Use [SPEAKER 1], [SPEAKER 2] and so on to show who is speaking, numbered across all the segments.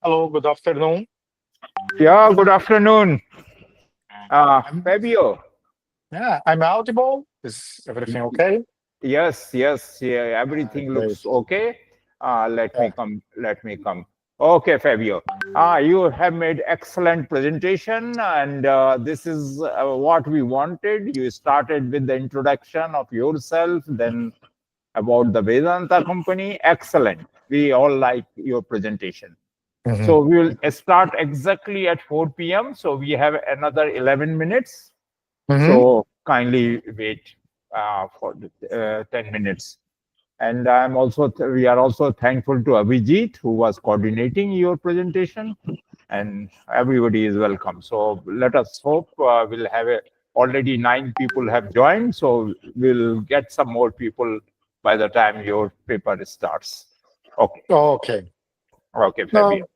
[SPEAKER 1] Hello, good afternoon.
[SPEAKER 2] Yeah, good afternoon.
[SPEAKER 1] I'm-
[SPEAKER 2] Fabio.
[SPEAKER 1] Yeah, I'm audible. Is everything okay?
[SPEAKER 2] Yes, yeah, everything
[SPEAKER 1] Great.
[SPEAKER 2] looks okay. Let
[SPEAKER 1] Yeah.
[SPEAKER 2] me come. Let me come. Okay, Fabio. You have made excellent presentation, and this is what we wanted. You started with the introduction of yourself, then about the Vedanta company. Excellent. We all like your presentation. So
[SPEAKER 1] Mhm.
[SPEAKER 2] we will start exactly at 4 p.m. So we have another 11 minutes.
[SPEAKER 1] Mhm.
[SPEAKER 2] So kindly wait for 10 minutes. And we are also thankful to Abhijit, who was coordinating your presentation, and everybody is welcome. So let us hope we'll have already 9 people have joined. So we'll get some more people by the time your paper starts. Okay.
[SPEAKER 1] Okay.
[SPEAKER 2] Okay,
[SPEAKER 1] No,
[SPEAKER 2] Fabio.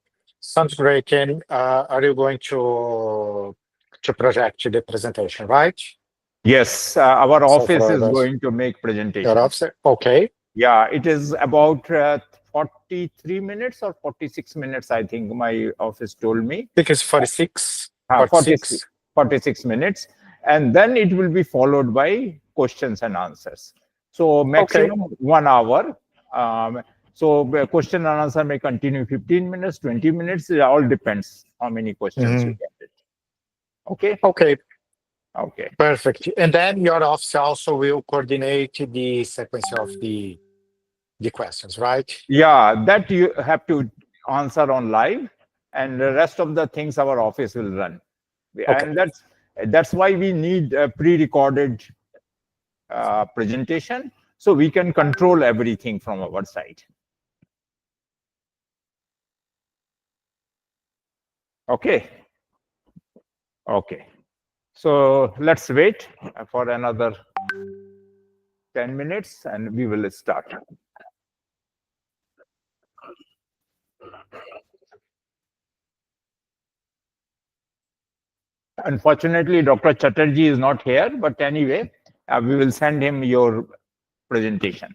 [SPEAKER 1] sounds great. And are you going to project the presentation, right?
[SPEAKER 2] Yes, our
[SPEAKER 1] So
[SPEAKER 2] office
[SPEAKER 1] for
[SPEAKER 2] is
[SPEAKER 1] us,
[SPEAKER 2] going to make
[SPEAKER 1] your
[SPEAKER 2] presentation.
[SPEAKER 1] officer. Okay.
[SPEAKER 2] Yeah, it is about 43 minutes or 46 minutes, I think my office told me.
[SPEAKER 1] I think it's 46.
[SPEAKER 2] 46,
[SPEAKER 1] 46.
[SPEAKER 2] 46 minutes. And then it will be followed by questions and answers. So
[SPEAKER 1] Okay.
[SPEAKER 2] maximum 1 hour. So the question and answer may continue 15 minutes, 20 minutes. It all depends how many questions you
[SPEAKER 1] Mhm.
[SPEAKER 2] get. Okay.
[SPEAKER 1] Okay.
[SPEAKER 2] Okay.
[SPEAKER 1] Perfect. And then your office also will coordinate the sequence of the questions, right?
[SPEAKER 2] Yeah, that you have to answer on live, and the rest of the things our office will run.
[SPEAKER 1] Okay.
[SPEAKER 2] And that's why we need a pre-recorded presentation, so we can control everything from our side. Okay. Okay. So let's wait for another 10 minutes and we will start. Unfortunately, Dr. Chatterjee is not here, but anyway, we will send him your presentation.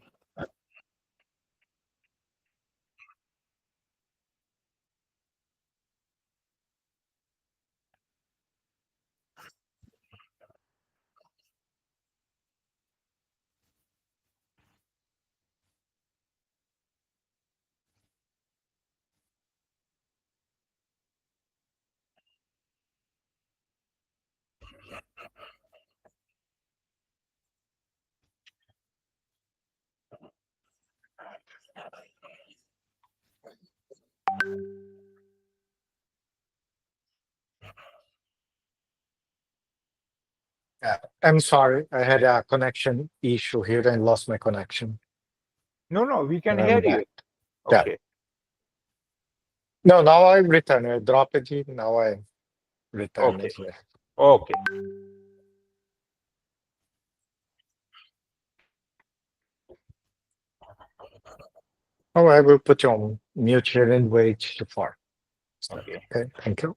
[SPEAKER 1] Yeah. I'm sorry. I had a connection issue here and lost my connection.
[SPEAKER 2] No, we can
[SPEAKER 1] And I'm
[SPEAKER 2] hear you.
[SPEAKER 1] back. Yeah.
[SPEAKER 2] Okay.
[SPEAKER 1] No, now I return. I dropped it. Now I return
[SPEAKER 2] Okay.
[SPEAKER 1] it here.
[SPEAKER 2] Okay.
[SPEAKER 1] Oh, I will put you on mute here and wait for.
[SPEAKER 2] Okay.
[SPEAKER 1] Okay. Thank you.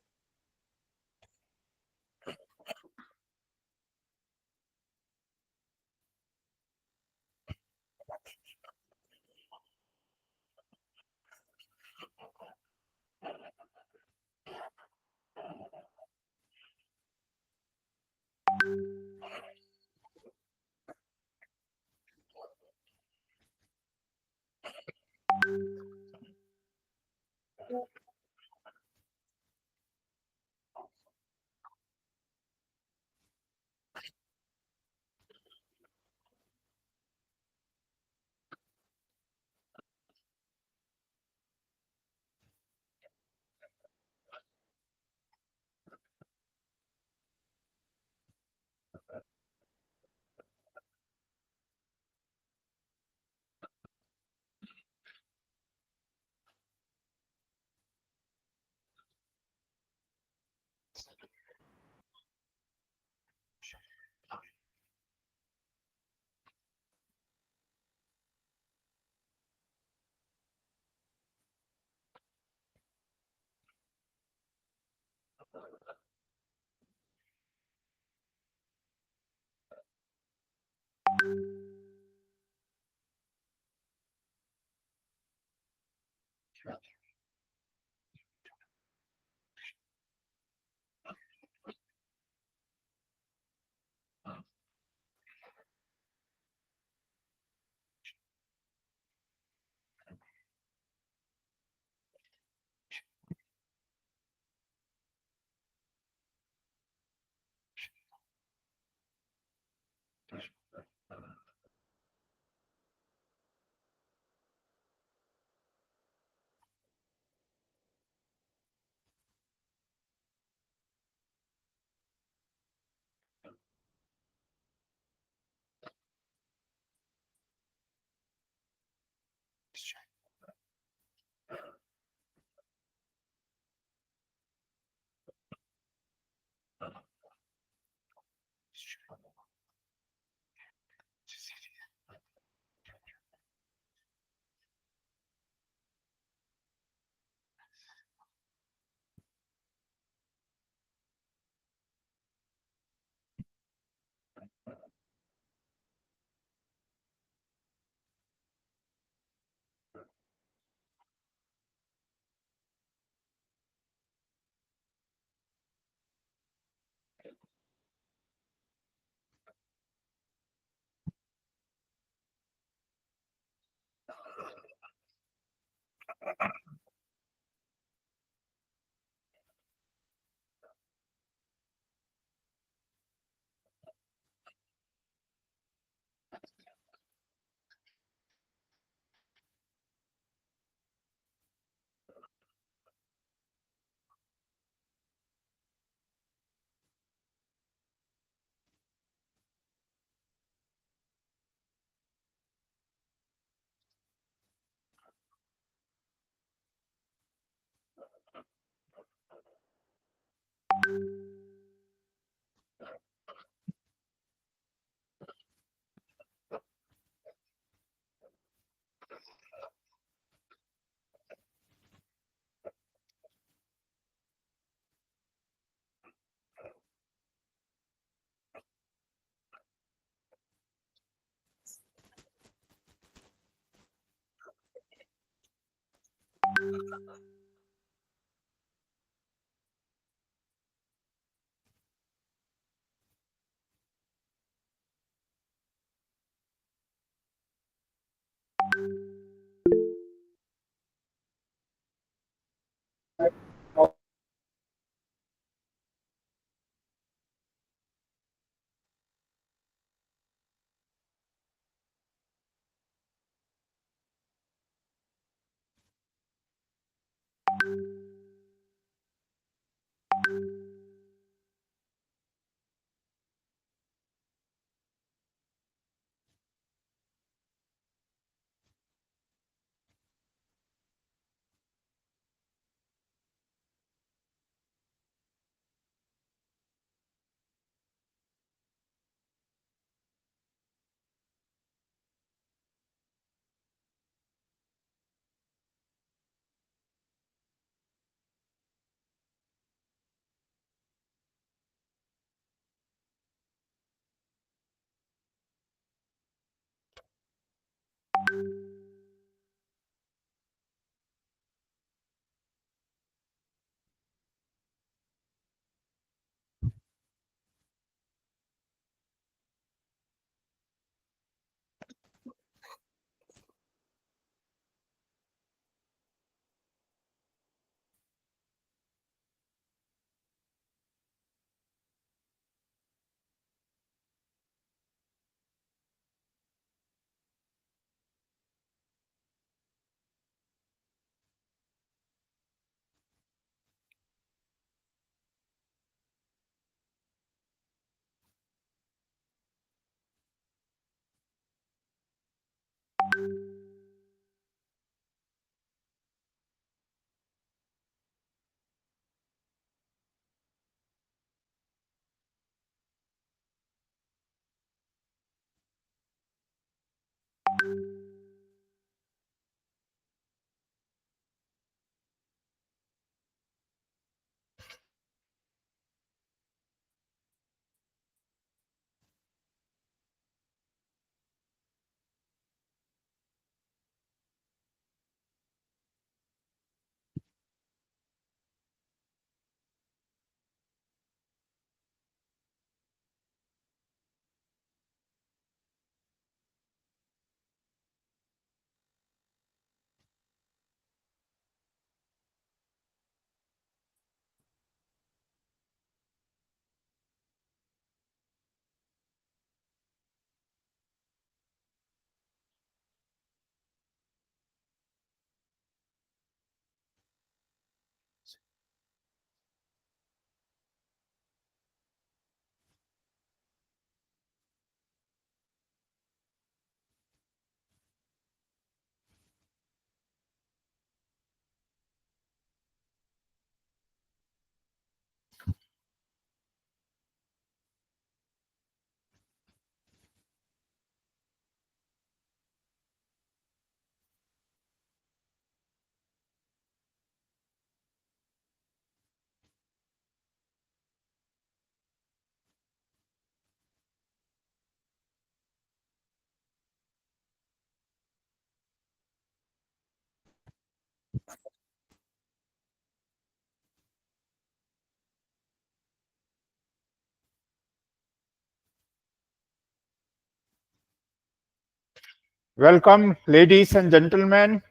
[SPEAKER 2] Welcome, ladies and gentlemen.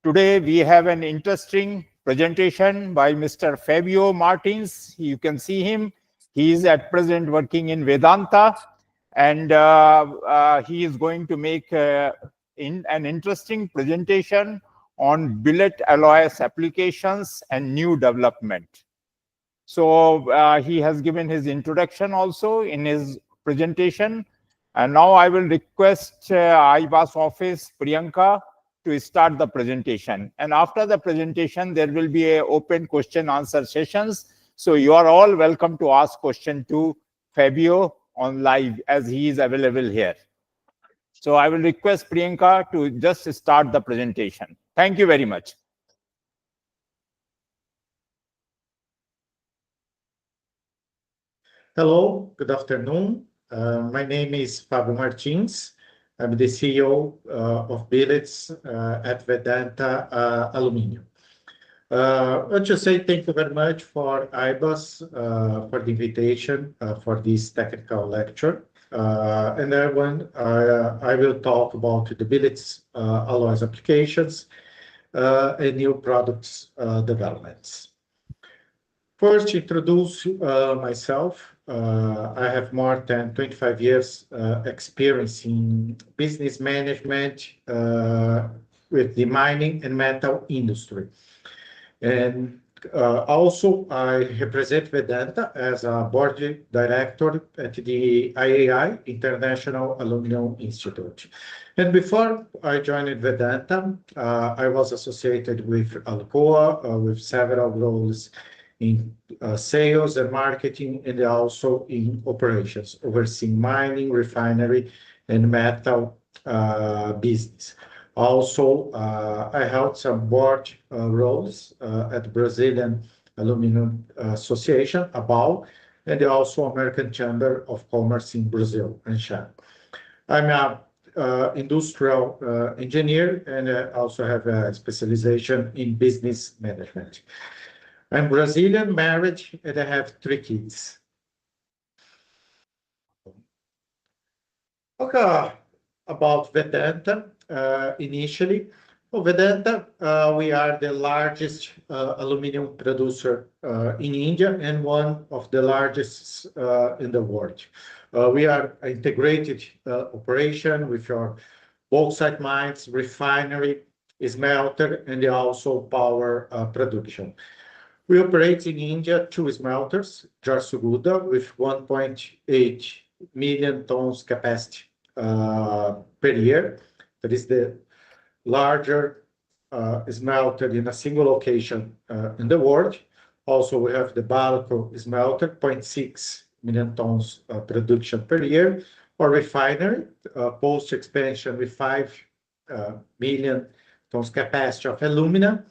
[SPEAKER 2] Today we have an interesting presentation by Mr. Fabio Martins. You can see him. He is at present working in Vedanta, and he is going to make an interesting presentation on billet alloys applications and new development. So he has given his introduction also in his presentation. And now I will request IBAAS office, Priyanka, to start the presentation. And after the presentation, there will be a open question answer sessions. So you are all welcome to ask question to Fabio on live as he is available here. So I will request Priyanka to just start the presentation. Thank you very much.
[SPEAKER 3] Hello, good afternoon. My name is Fabio Martins. I'm the CEO of Billets at Vedanta Aluminium. I want to say thank you very much for IBAAS for the invitation for this technical lecture. And then I will talk about the billets alloys applications and new products developments. First, introduce myself. I have more than 25 years experience in business management with the mining and metal industry. And also, I represent Vedanta as a board director at the IAI, International Aluminum Institute. And before I joined Vedanta, I was associated with Alcoa with several roles in sales and marketing, and also in operations, overseeing mining, refinery, and metal business. Also, I held some board roles at Brazilian Aluminum Association, ABAL, and also American Chamber of Commerce in Brazil and China. I'm an industrial engineer, and I also have a specialization in business management. I'm Brazilian, married, and I have 3 kids. Okay, about Vedanta initially. Well, Vedanta, we are the largest aluminum producer in India and one of the largest in the world. We are an integrated operation with our bauxite mines, refinery, smelter, and also power production. We operate in India 2 smelters, Jharsuguda, with 1.8 million tons capacity per year. That is the larger smelter in a single location in the world. Also, we have the Balco smelter, 0.6 million tons production per year, or refinery, post-expansion with 5 million tons capacity of alumina.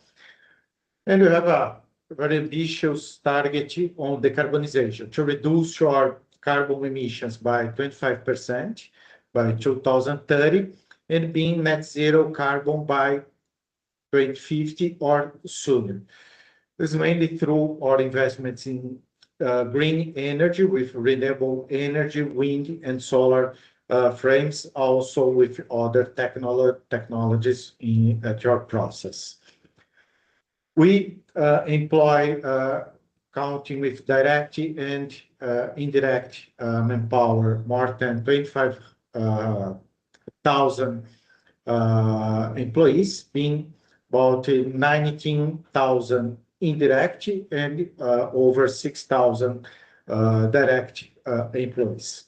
[SPEAKER 3] And we have a very ambitious target on decarbonization to reduce our carbon emissions by 25% by 2030 and being net zero carbon by 2050 or sooner. This is mainly through our investments in green energy with renewable energy, wind and solar frames, also with other technologies at your process. We employ, counting with direct and indirect manpower, more than 25,000 employees, being about 19,000 indirect and over 6,000 direct employees.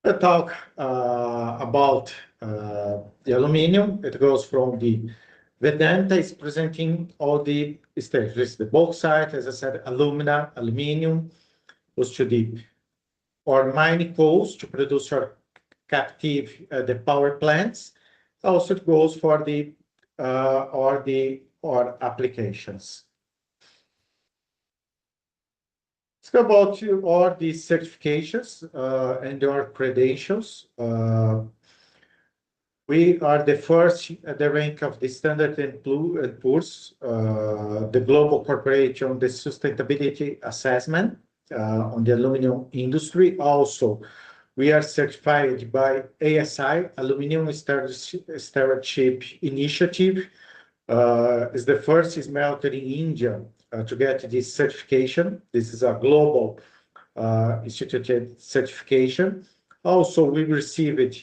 [SPEAKER 3] Let's talk about the aluminum. It goes from the Vedanta is presenting all the stages, the bauxite, as I said, alumina, aluminum, goes to our mining coals to produce our captive the power plants. Also, it goes for our applications. Let's go about all these certifications and our credentials. We are the first at the rank of the Standard & Poor's, the global corporation on the sustainability assessment on the aluminum industry. Also, We are certified by ASI, Aluminum Stewardship Initiative. Is the first smelter in India to get this certification. This is a global instituted certification. Also, we received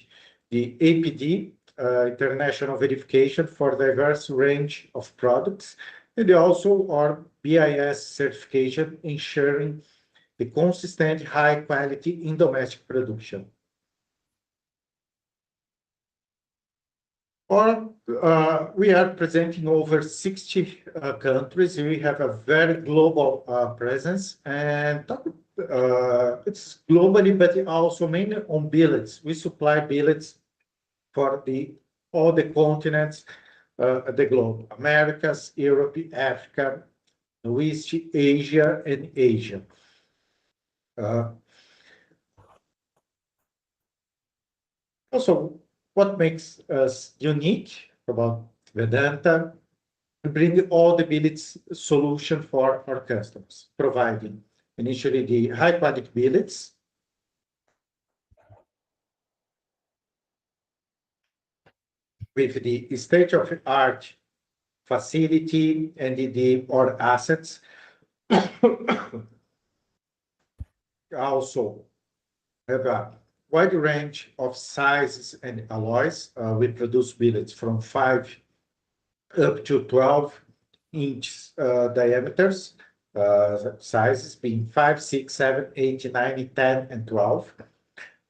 [SPEAKER 3] the APD, International Verification for Diverse Range of Products, and also our BIS certification, ensuring the consistent high quality in domestic production. We are present in over 60 countries. We have a very global presence, and it's globally, but also mainly on billets. We supply billets for all the continents, the globe: Americas, Europe, Africa, West Asia, and Asia. Also, what makes us unique about Vedanta? We bring all the billets solution for our customers, providing initially the high quality billets, with the state-of-the-art facility and our assets. Also, have a wide range of sizes and alloys. We produce billets from 5 up to 12-inch diameters, sizes being 5, 6, 7, 8, 9, 10, and 12.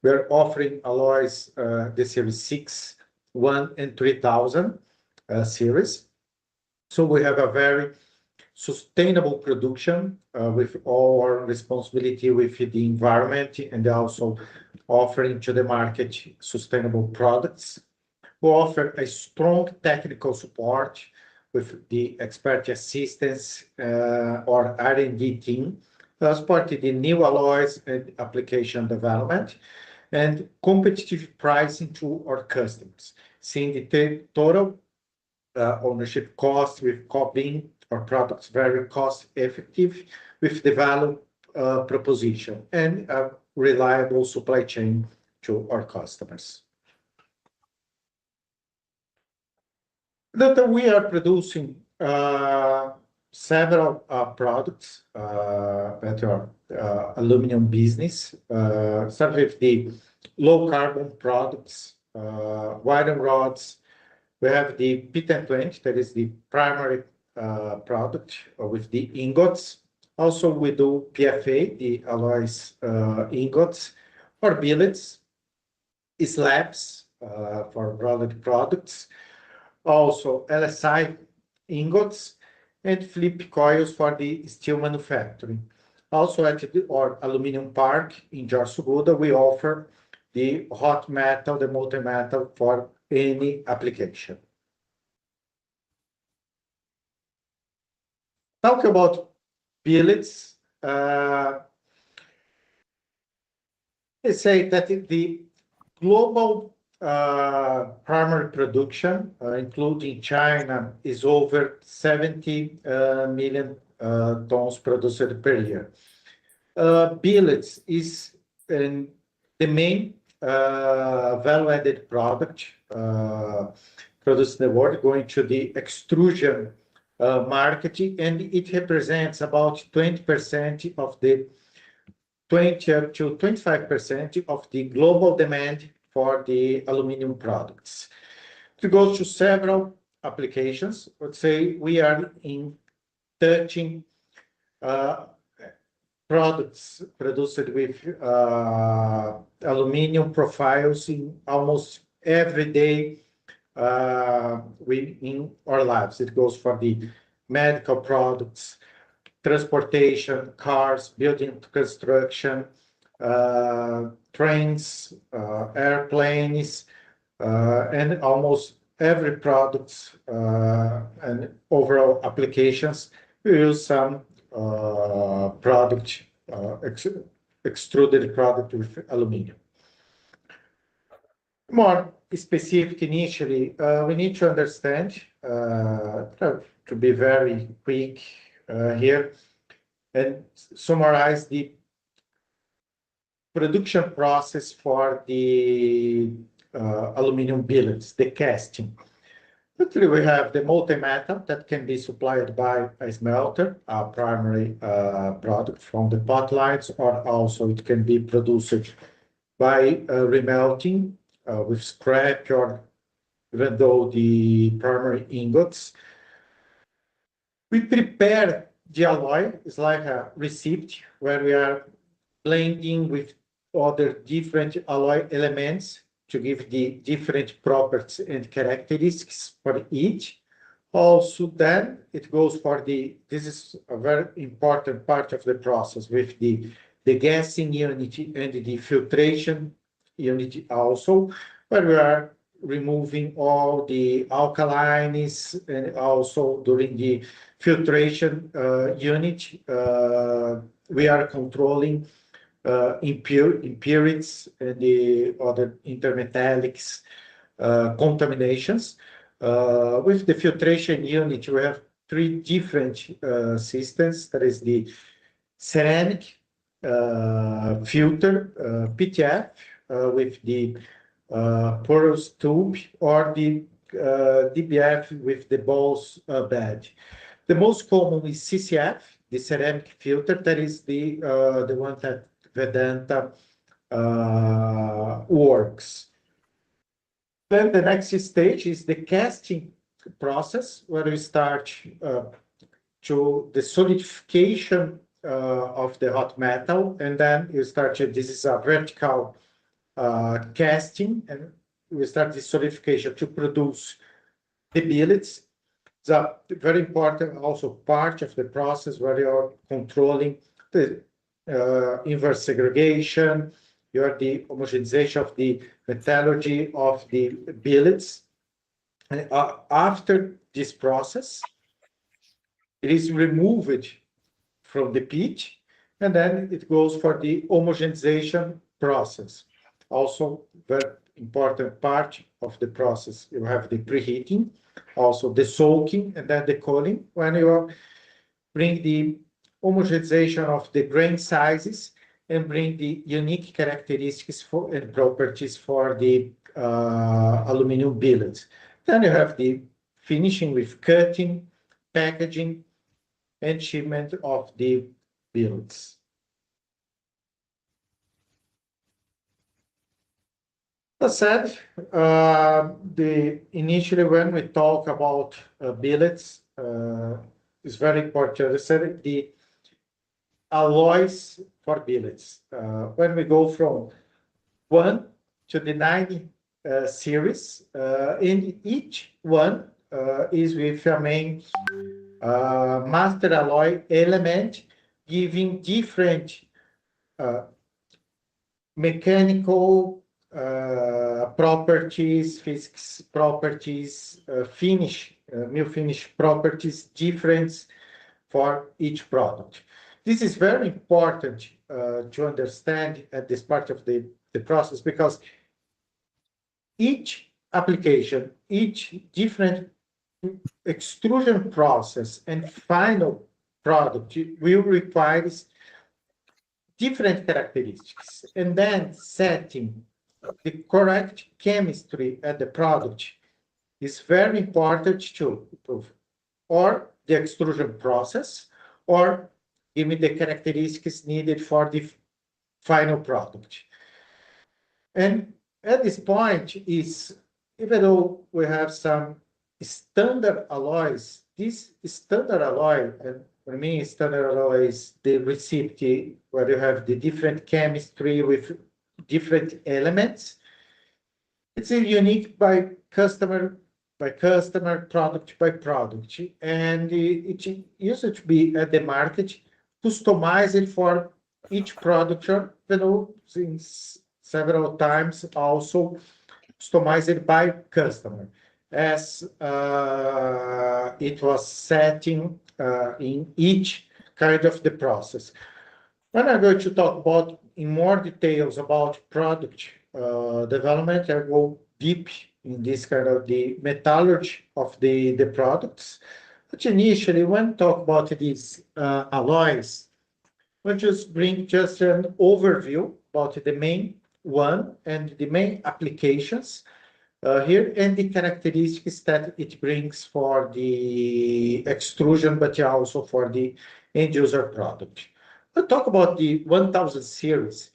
[SPEAKER 3] We're offering alloys, the series 6, 1, and 3000 series. So we have a very sustainable production with all our responsibility with the environment, and also offering to the market sustainable products. We offer a strong technical support with the expert assistance or R&D team, supporting the new alloys and application development, and competitive pricing to our customers, seeing the total ownership cost with being our products very cost effective with the value proposition and a reliable supply chain to our customers. That we are producing several products that are aluminum business. Start with the low carbon products, wire and rods. We have the P1020, that is the primary product with the ingots. Also, we do PFA, the alloys ingots, or billets, slabs for rolled products. Also, LSI ingots and flip coils for the steel manufacturing. Also, at our aluminum park in Jarsuguda, we offer the hot metal, the molten metal for any application. Talk about billets. Let's say that the global primary production, including China, is over 70 million tons produced per year. Billets is the main value-added product produced in the world, going to the extrusion market, and it represents about 20% of the 20 up to 25% of the global demand for the aluminum products. To go to several applications, let's say we are in 13 products produced with aluminum profiles in almost every day in our labs. It goes for the medical products, transportation, cars, building construction, trains, airplanes, and almost every product and overall applications. We use some extruded product with aluminum. More specific initially, we need to understand, to be very quick here, and summarize the production process for the aluminum billets, the casting. Actually, we have the multi-metal that can be supplied by a smelter, a primary product from the pot lines, or also it can be produced by remelting with scrap, or even though the primary ingots. We prepare the alloy. It's like a receipt where we are blending with other different alloy elements to give the different properties and characteristics for each. Also, then it goes for this is a very important part of the process with the gassing unit and the filtration unit also, where we are removing all the alkalines, and also during the filtration unit, we are controlling impurities and the other intermetallics contaminations. With the filtration unit, we have three different systems. That is the ceramic filter, PTF, with the porous tube, or the DBF with the balls bed. The most common is CCF, the ceramic filter. That is the one that Vedanta works. Then the next stage is the casting process, where we start to the solidification of the hot metal, and then you start this is a vertical casting, and we start the solidification to produce the billets. It's a very important also part of the process where you are controlling the inverse segregation, you have the homogenization of the metallurgy of the billets. And after this process, it is removed from the pitch, and then it goes for the homogenization process. Also, very important part of the process. You have the preheating, also the soaking, and then the cooling, when you bring the homogenization of the grain sizes and bring the unique characteristics and properties for the aluminum billets. Then you have the finishing with cutting, packaging, and shipment of the billets. As said, initially when we talk about billets, it's very important to understand the alloys for billets. When we go from 1 to the 90 series, in each one is with a main master alloy element, giving different mechanical properties, physics properties, mill finish properties, different for each product. This is very important to understand at this part of the process, because each application, each different extrusion process and final product will require different characteristics, and then setting the correct chemistry at the product is very important to improve or the extrusion process, or give me the characteristics needed for the final product. And at this point is, even though we have some standard alloys, this standard alloy, and for me, standard alloy is the recipe where you have the different chemistry with different elements. It's unique by customer, product by product, and it used to be at the market customized for each product, since several times also customized by customer, as it was setting in each kind of the process. When I'm going to talk about in more details about product development, I go deep in this kind of the metallurgy of the products. But initially, when talk about these alloys, I'll just bring just an overview about the main one and the main applications here and the characteristics that it brings for the extrusion, but also for the end user product. We'll talk about the 1000 series.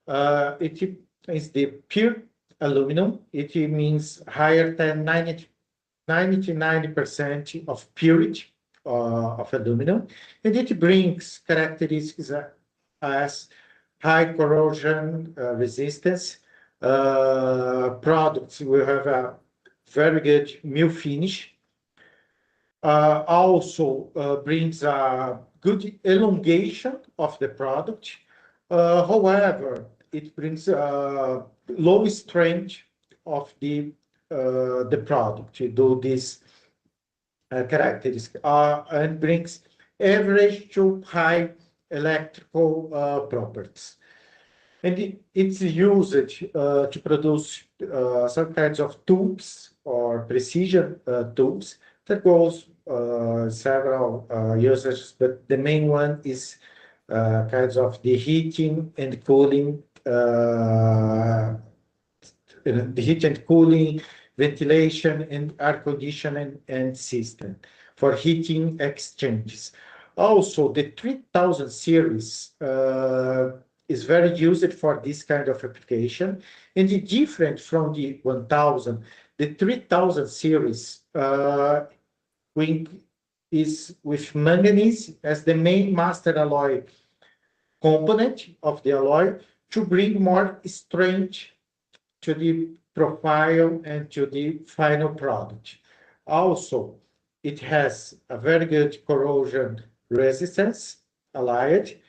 [SPEAKER 3] It is the pure aluminum. It means higher than 90% of purity of aluminum, and it brings characteristics as high corrosion resistance. Products will have a very good mill finish. Also brings a good elongation of the product. However, it brings low strength of the product to do this characteristic and brings average to high electrical properties. And it's used to produce some kinds of tubes or precision tubes that goes several usages, but the main one is kinds of the heating and cooling, ventilation, and air conditioning and system for heating exchanges. Also, the 3000 series is very used for this kind of application, and it's different from the 1000. The 3000 series is with manganese as the main master alloy component of the alloy to bring more strength to the profile and to the final product. Also, it has a very good corrosion resistance allied.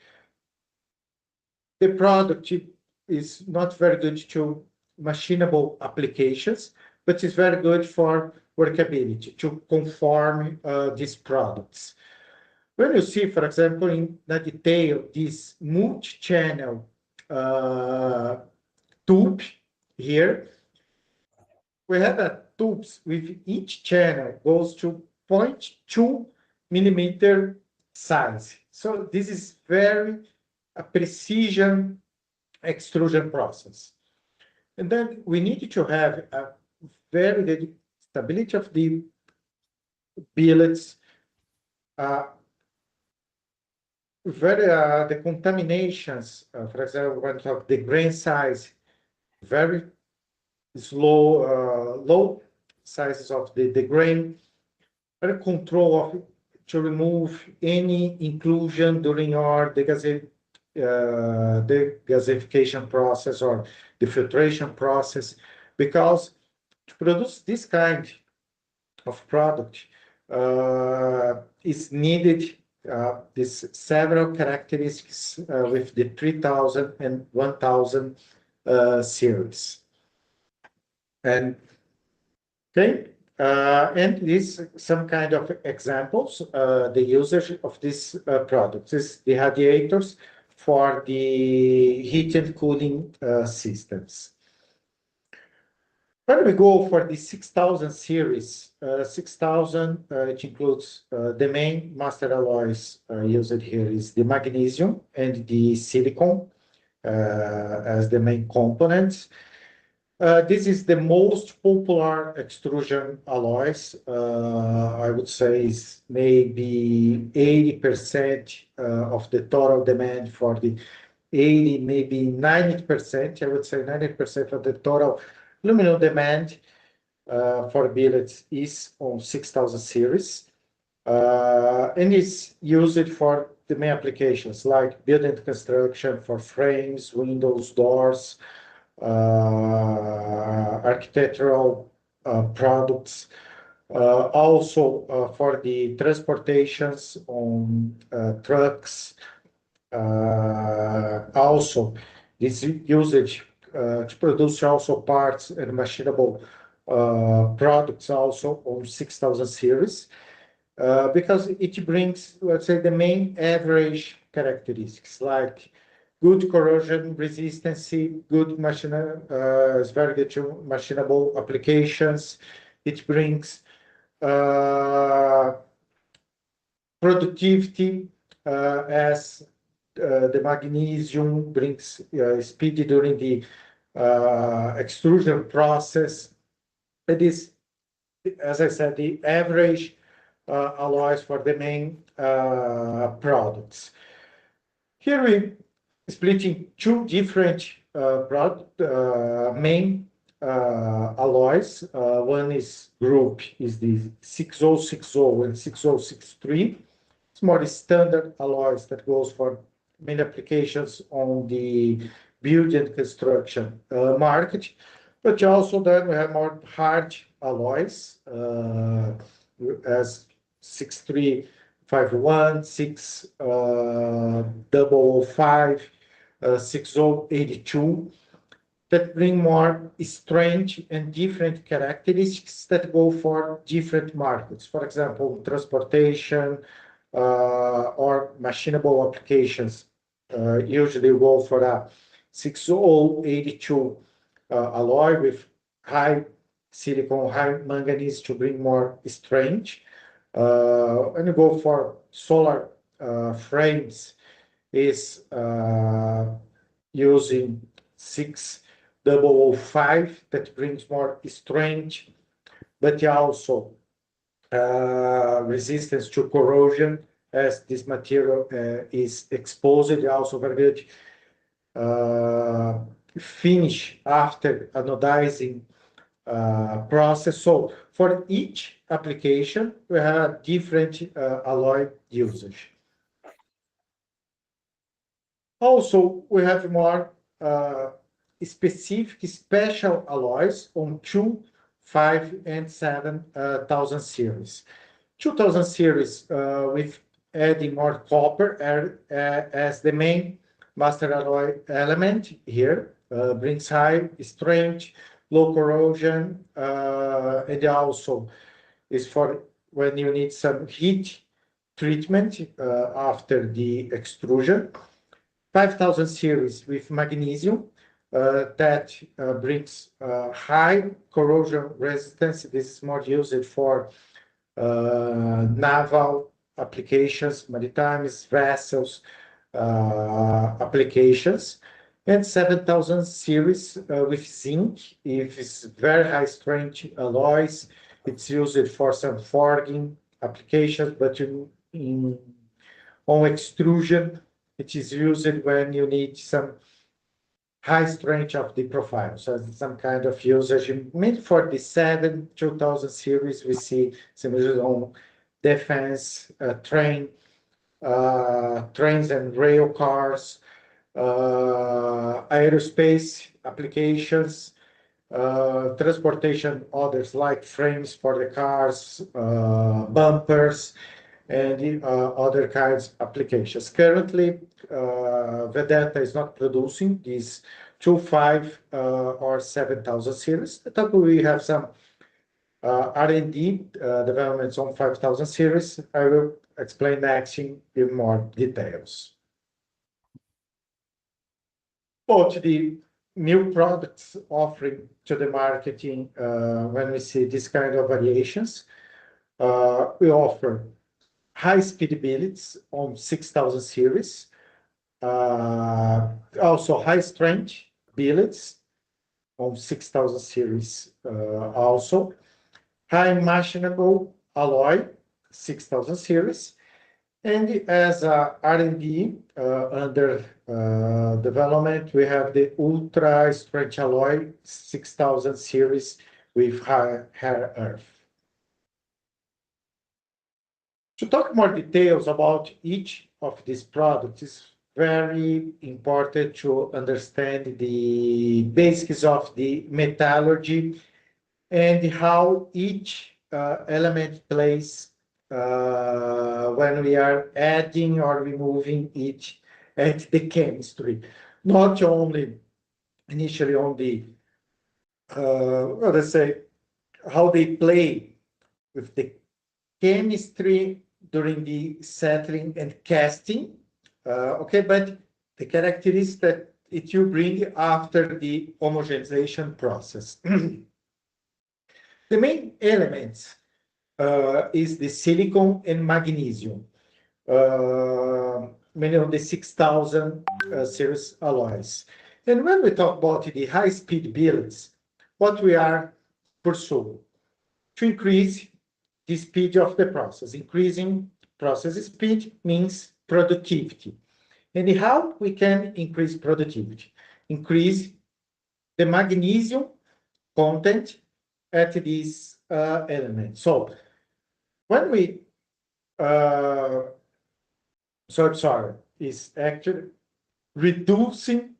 [SPEAKER 3] The product is not very good to machinable applications, but it's very good for workability, to conform these products. When you see, for example, in the detail, this multi-channel tube here, we have tubes with each channel goes to 0.2 millimeter size. So this is very a precision extrusion process. And then we need to have a very good stability of the billets, the contaminations, for example, when we talk the grain size, very slow, low sizes of the grain, very control of to remove any inclusion during our degasification process or the filtration process, because to produce this kind of product is needed these several characteristics with the 3000 and 1000 series. And okay, and this some kind of examples, the usage of these products is the radiators for the heat and cooling systems. When we go for the 6000 series, 6000, it includes the main master alloys used here is the magnesium and the silicon as the main components. This is the most popular extrusion alloys. I would say is maybe 80% of the total demand for the 80, maybe 90%. I would say 90% of the total aluminum demand for billets is on 6000 series, and it's used for the main applications like building construction for frames, windows, doors, architectural products, also for the transportations on trucks. Also, this usage to produce also parts and machinable products also on 6000 series, because it brings, let's say, the main average characteristics like good corrosion resistance, good is very good to machinable applications. It brings productivity as the magnesium brings speed during the extrusion process. It is, as I said, the average alloys for the main products. Here we splitting two different main alloys. One is group is the 6060 and 6063. It's more standard alloys that goes for many applications on the build and construction market. But also then we have more hard alloys as 6351, 6005, 6082 that bring more strength and different characteristics that go for different markets. For example, transportation or machinable applications usually go for a 6082 alloy with high silicon, high manganese to bring more strength. And you go for solar frames is using 6005 that brings more strength, but also resistance to corrosion as this material is exposed. Also very good finish after anodizing process. So for each application, we have different alloy usage. Also, we have more specific special alloys on 2, 5, and 7,000 series. 2000 series with adding more copper as the main master alloy element here, brings high strength, low corrosion, and also is for when you need some heat treatment after the extrusion. 5000 series with magnesium that brings high corrosion resistance. This is more used for naval applications, maritime vessels applications. And 7000 series with zinc. If it's very high strength alloys, it's used for some forging applications, but on extrusion, it is used when you need some high strength of the profile. So it's some kind of usage. Made for the 2000 series, we see some uses on defense, trains and rail cars, aerospace applications, transportation, others like frames for the cars, bumpers, and other kinds of applications. Currently, Vedanta is not producing these 2, 5, or 7000 series. But we have some R&D developments on 5000 series. I will explain next in more details. Both the new products offering to the marketing, when we see this kind of variations, we offer high-speed billets on 6000 series, also high-strength billets on 6000 series, also high machinable alloy 6000 series, and as R&D under development, we have the ultra-strength alloy 6000 series with high rare earth. To talk more details about each of these products, it's very important to understand the basics of the metallurgy and how each element plays when we are adding or removing each at the chemistry. Not only initially on the, let's say, how they play with the chemistry during the settling and casting, okay, but the characteristics that it will bring after the homogenization process. The main elements is the silicon and magnesium. many of the 6,000 series alloys. And when we talk about the high-speed billets, what we are pursuing to increase the speed of the process. Increasing process speed means productivity. And how we can increase productivity? Increase the magnesium content at this element. So when we is actually reducing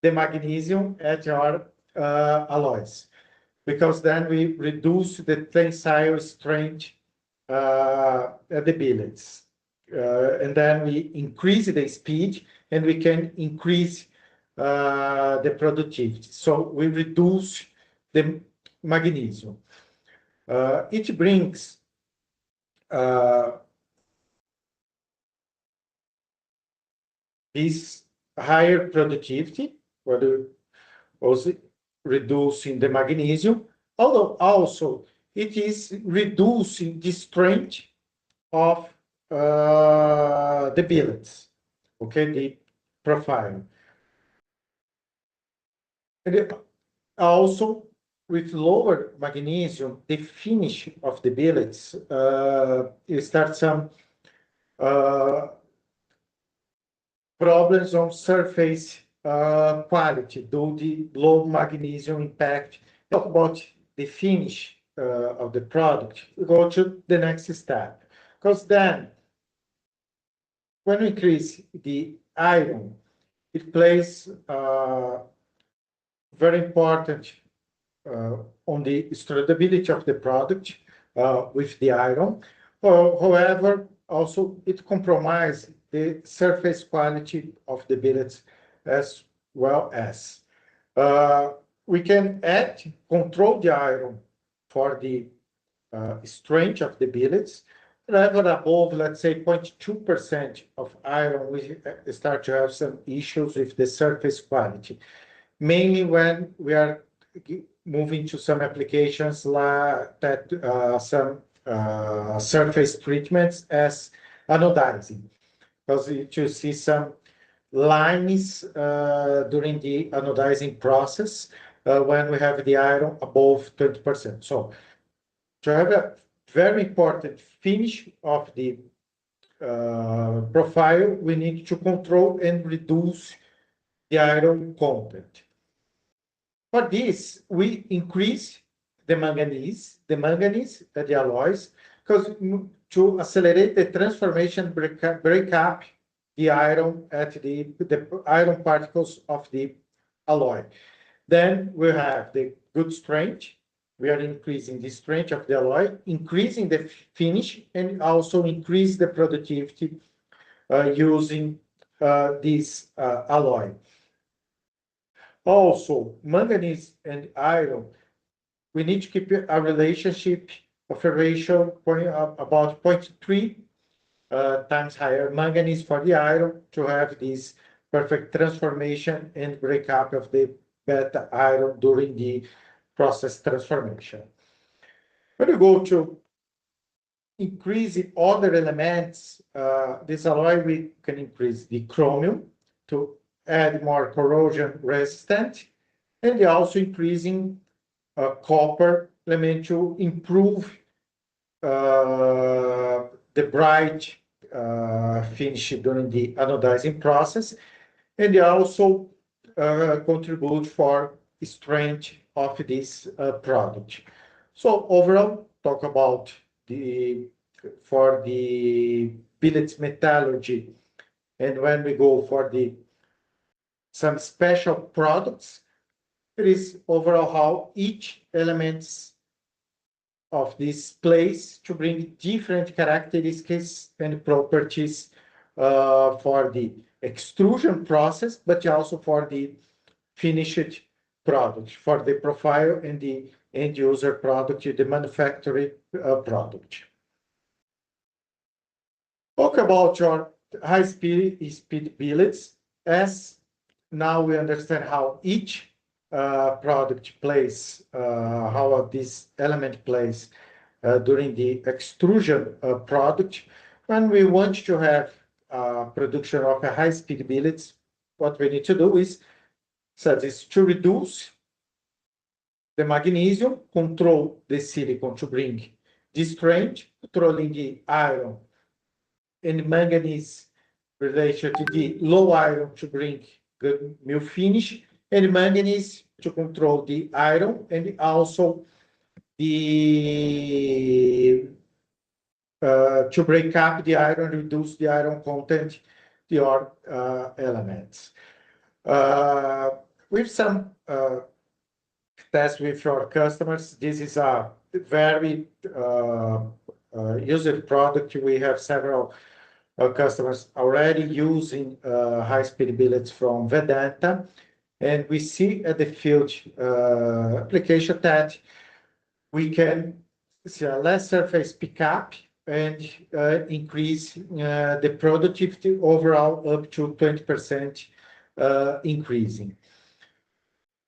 [SPEAKER 3] the magnesium at your alloys, because then we reduce the tensile strength at the billets. And then we increase the speed and we can increase the productivity. So we reduce the magnesium. It brings this higher productivity, whether also reducing the magnesium, although also it is reducing the strength of the billets, okay, the profile. And also, with lower magnesium, the finish of the billets, you start some problems on surface quality due to the low magnesium impact. Talk about the finish of the product. We go to the next step, because then when we increase the iron, it plays very important on the stability of the product with the iron. However, also it compromises the surface quality of the billets as well as. We can control the iron for the strength of the billets. Level above, let's say, 0.2% of iron, we start to have some issues with the surface quality. Mainly when we are moving to some applications like that, some surface treatments as anodizing, because you see some lines during the anodizing process when we have the iron above 20%. So to have a very important finish of the profile, we need to control and reduce the iron content. For this, we increase the manganese at the alloys, because to accelerate the transformation, break up the iron at the iron particles of the alloy. Then we have the good strength. We are increasing the strength of the alloy, increasing the finish, and also increase the productivity using this alloy. Also, manganese and iron, we need to keep a relationship of a ratio about 0.3 times higher manganese for the iron to have this perfect transformation and breakup of the beta iron during the process transformation. When you go to increasing other elements, this alloy, we can increase the chromium to add more corrosion resistant, and also increasing copper element to improve the bright finish during the anodizing process, and they also contribute for strength of this product. So overall, talk about for the billets metallurgy, and when we go for some special products, it is overall how each elements of this place to bring different characteristics and properties for the extrusion process, but also for the finished product, for the profile and the end user product, the manufacturing product. Talk about your high speed billets, as now we understand how each product plays, how this element plays during the extrusion product. When we want to have production of a high-speed billets, what we need to do is to reduce the magnesium, control the silicon to bring this strength, controlling the iron and manganese relation to the low iron to bring good mill finish, and manganese to control the iron and also the to break up the iron, reduce the iron content, the ore elements. With some tests with our customers, this is a very used product. We have several customers already using high-speed billets from Vedanta, and we see at the field application that we can see a less surface pickup and increase the productivity overall up to 20% increasing.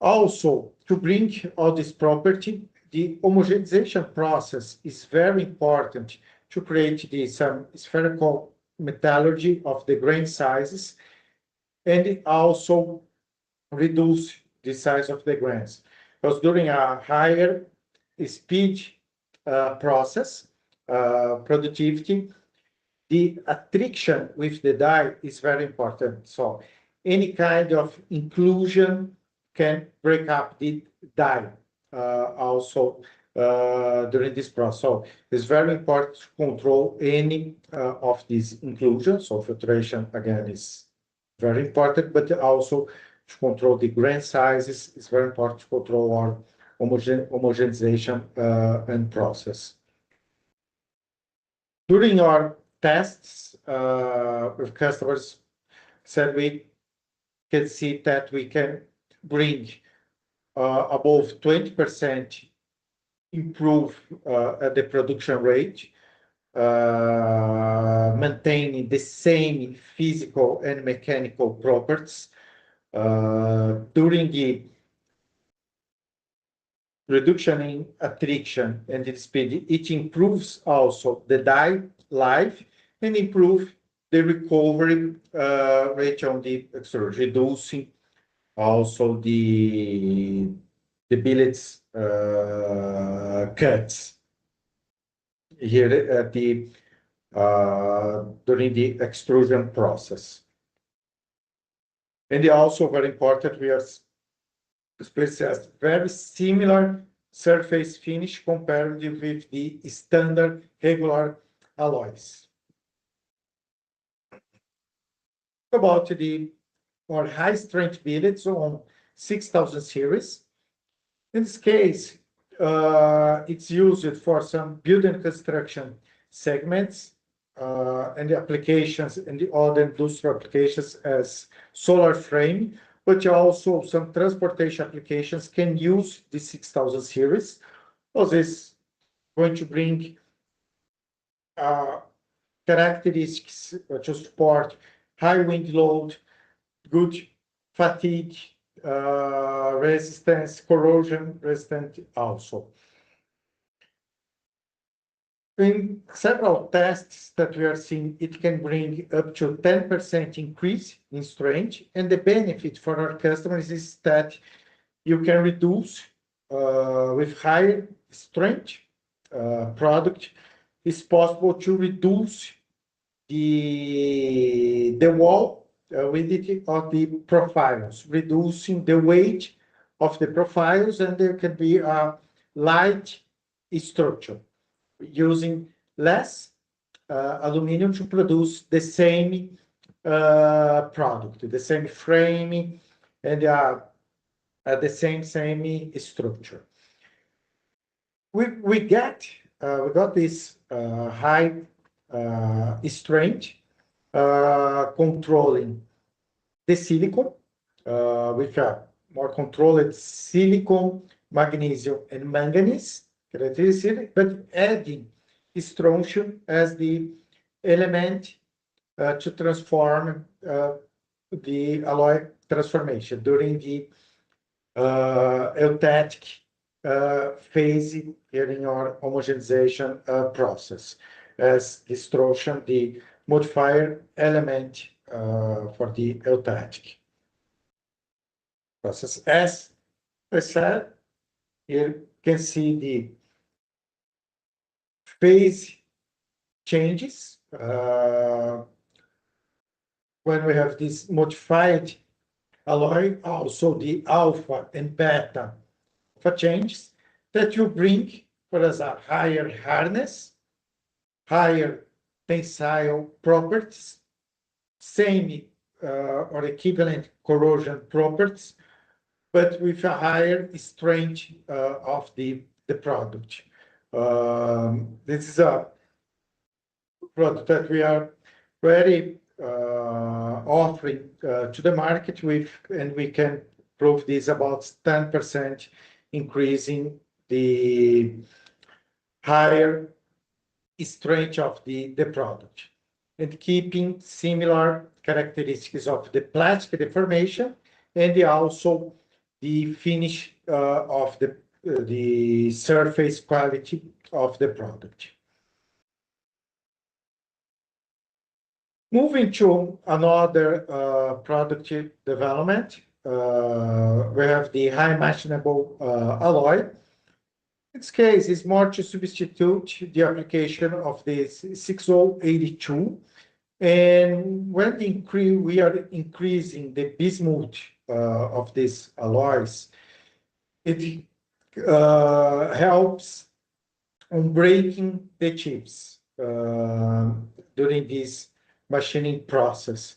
[SPEAKER 3] Also, to bring all this property, the homogenization process is very important to create the spherical metallurgy of the grain sizes and also reduce the size of the grains. Because during a higher speed process, productivity, the attrition with the die is very important. So any kind of inclusion can break up the die also during this process. So it's very important to control any of these inclusions. So filtration, again, is very important, but also to control the grain sizes. It's very important to control our homogenization and process. During our tests with customers, said we can see that we can bring above 20% improve at the production rate, maintaining the same physical and mechanical properties. During the reduction in attrition and the speed, it improves also the die life and improve the recovery rate on the extrusion, reducing also the billets cuts here at the during the extrusion process. And also very important, we are specialized very similar surface finish compared with the standard regular alloys. About the more high strength billets on 6000 series. In this case, it's used for some building construction segments and the applications and the other industrial applications as solar frame, but also some transportation applications can use the 6000 series. So this is going to bring characteristics to support high wind load, good fatigue, resistance, corrosion resistant also. In several tests that we are seeing, it can bring up to 10% increase in strength, and the benefit for our customers is that you can reduce with higher strength product. It's possible to reduce the wall rigidity of the profiles, reducing the weight of the profiles, and there can be a light structure using less aluminum to produce the same product, the same framing, and the same structure. We got this high strength controlling the silicon with a more controlled silicon, magnesium, and manganese characteristic, but adding strontium as the element to transform the alloy transformation during the eutectic phase here in our homogenization process. as distortion, the modifier element for the eutectic process. As I said, here you can see the phase changes when we have this modified alloy, also the alpha and beta alpha changes that you bring for us a higher hardness, higher tensile properties, same or equivalent corrosion properties, but with a higher strength of the product. This is a product that we are very offering to the market with, and we can prove this about 10% increasing the higher strength of the product and keeping similar characteristics of the plastic deformation and also the finish of the surface quality of the product. Moving to another product development, we have the high machinable alloy. In this case, it's more to substitute the application of this 6082. And when we are increasing the bismuth of these alloys, it helps on breaking the chips during this machining process.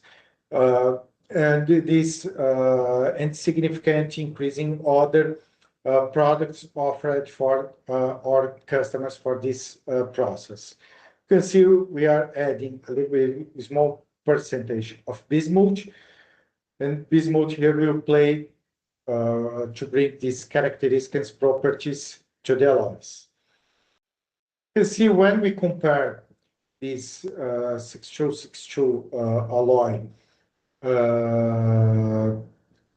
[SPEAKER 3] And this and significant increasing other products offered for our customers for this process. You can see we are adding a little bit small percentage of bismuth, and bismuth here will play to bring these characteristics properties to the alloys. You can see when we compare this 6262 alloy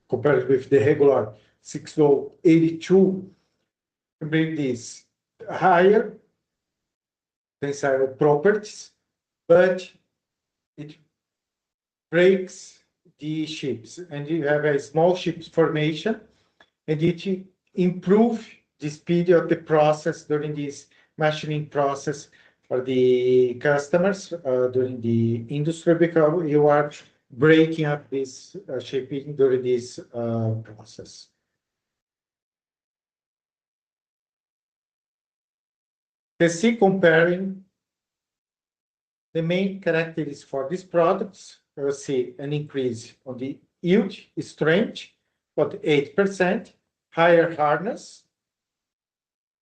[SPEAKER 3] compared with the regular 6082, we bring this higher tensile properties, but it breaks the chips, and you have a small chips formation, and it improves the speed of the process during this machining process for the customers during the industry, because you are breaking up this shaping during this process. You see, comparing the main characteristics for these products, we'll see an increase on the yield strength, about 8%, higher hardness,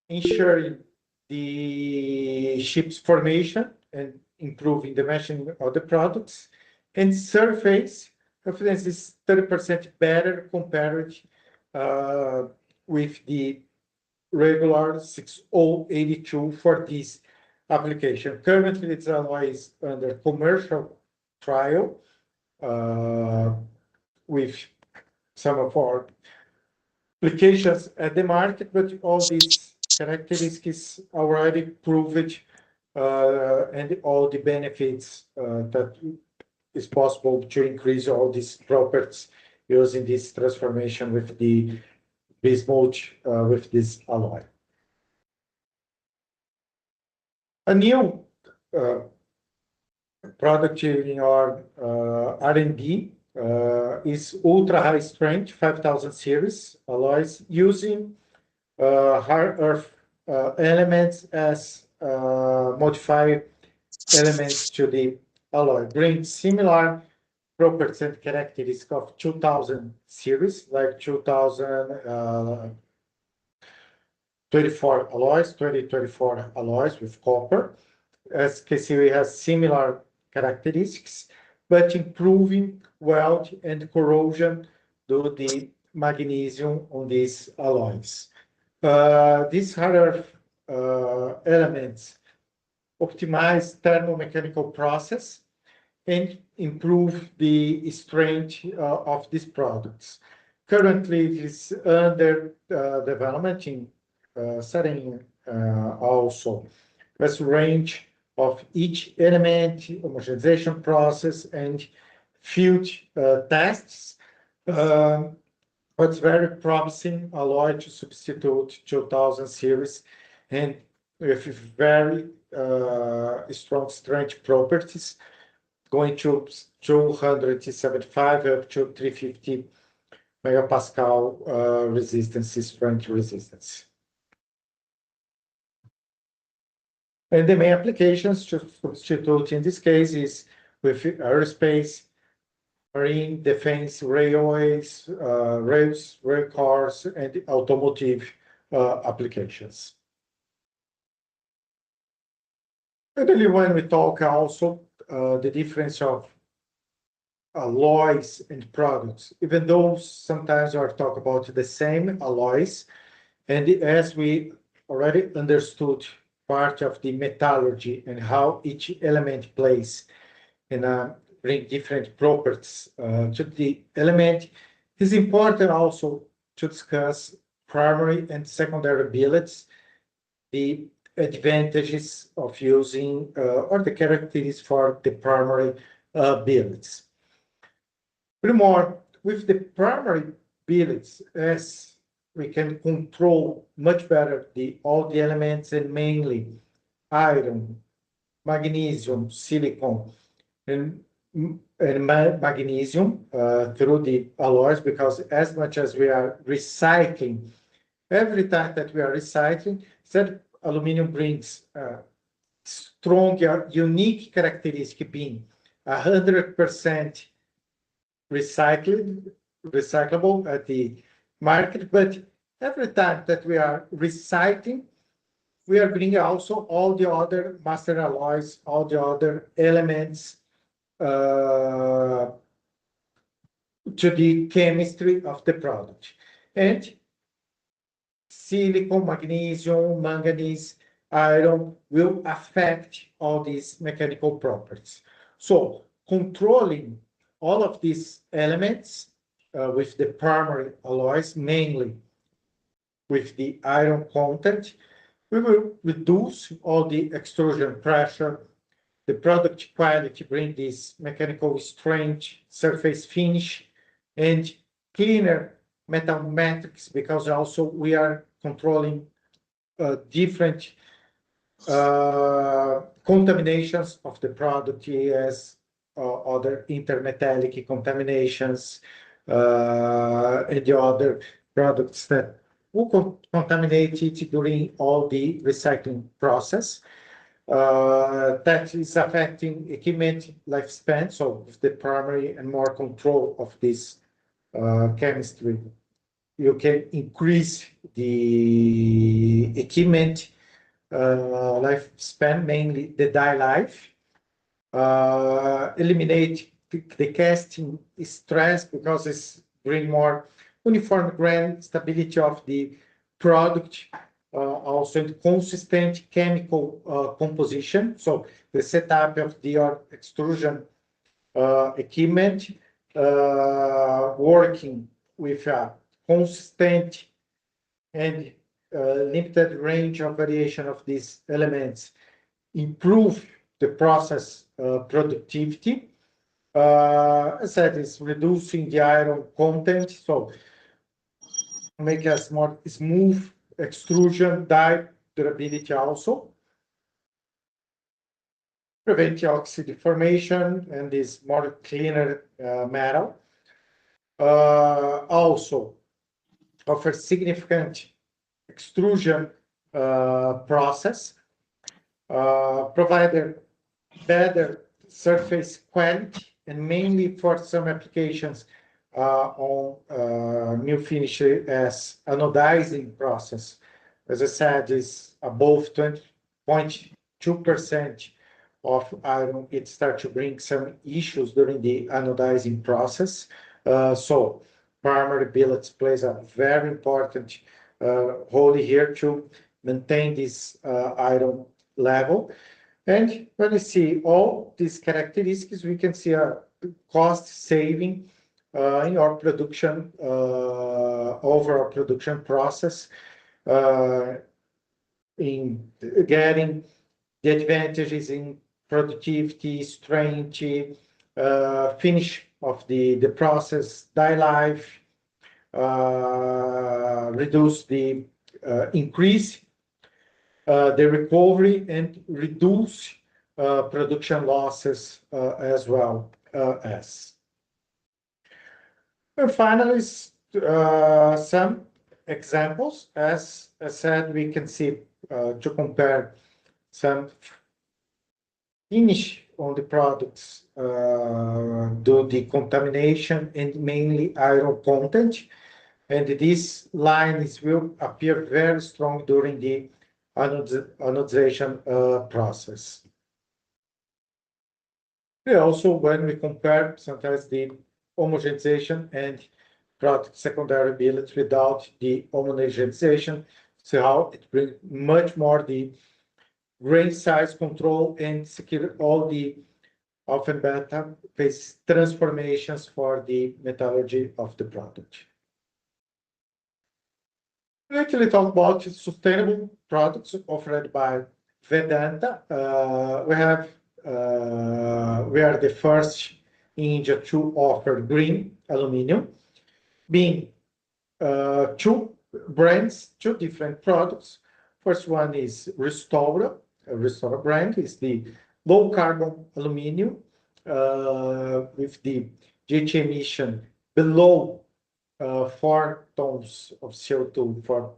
[SPEAKER 3] ensuring the chips formation and improving the machining of the products, and surface roughness is 30% better compared with the regular 6082 for this application. Currently, its alloy is under commercial trial with some of our applications at the market, but all these characteristics already proved and all the benefits that is possible to increase all these properties using this transformation with the bismuth with this alloy. A new product in our R&D is ultra high strength 5000 series alloys using hard earth elements as modified elements to the alloy, bring similar properties and characteristics of 2000 series, like 2024 alloys, 2024 alloys with copper. As you can see, we have similar characteristics, but improving weld and corrosion due to the magnesium on these alloys. These hard elements optimize thermomechanical process and improve the strength of these products. Currently, it is under development in setting also. Let's range of each element, homogenization process, and field tests. What's very promising alloy to substitute 2000 series and with very strong strength properties, going to 275 up to 350 megapascal resistance, strength resistance. And the main applications to substitute in this case is with aerospace, marine, defense, railways, rail cars, and automotive applications. And then when we talk also the difference of alloys and products, even though sometimes we talk about the same alloys, and as we already understood part of the metallurgy and how each element plays and bring different properties to the element, it's important also to discuss primary and secondary billets, the advantages of using or the characteristics for the primary billets. Furthermore, with the primary billets, as we can control much better all the elements and mainly iron, magnesium, silicon, and magnesium through the alloys, because as much as we are recycling, every time that we are recycling, said aluminum brings strong, unique characteristic being 100% recyclable at the market, but every time that we are recycling, we are bringing also all the other master alloys, all the other elements to the chemistry of the product. And silicon, magnesium, manganese, iron will affect all these mechanical properties. So controlling all of these elements with the primary alloys, mainly with the iron content, we will reduce all the extrusion pressure, the product quality, bring this mechanical strength, surface finish, and cleaner metal matrix, because also we are controlling different contaminations of the product as other intermetallic contaminations and the other products that will contaminate it during all the recycling process. That is affecting equipment lifespan. So with the primary and more control of this chemistry, you can increase the equipment lifespan, mainly the die life, eliminate the casting stress because it's bring more uniform grain stability of the product, also consistent chemical composition. So the setup of the extrusion equipment working with a consistent and limited range of variation of these elements improve the process productivity. As I said, it's reducing the iron content, so make us more smooth extrusion, die durability also. Prevent oxide formation and this more cleaner metal. Also offer significant extrusion process, provide a better surface quality, and mainly for some applications on new finish as anodizing process. As I said, is above 20.2% of iron. It starts to bring some issues during the anodizing process. So primary billets plays a very important role here to maintain this iron level. And when we see all these characteristics, we can see a cost saving in our production, overall production process, in getting the advantages in productivity, strength, finish of the process, die life, reduce the increase the recovery and reduce production losses as well as. And finally, some examples. As I said, we can see to compare some finish on the products do the contamination and mainly iron content. And these lines will appear very strong during the anodization process. And also, when we compare sometimes the homogenization and product secondary billets without the homogenization, so how it brings much more the grain size control and secure all the often beta phase transformations for the metallurgy of the product. We actually talk about sustainable products offered by Vedanta. We are the first in India to offer green aluminum, being two brands, two different products. First one is Restaura. Restaura brand is the low carbon aluminum with the GHG emission below 4 tons of CO2 for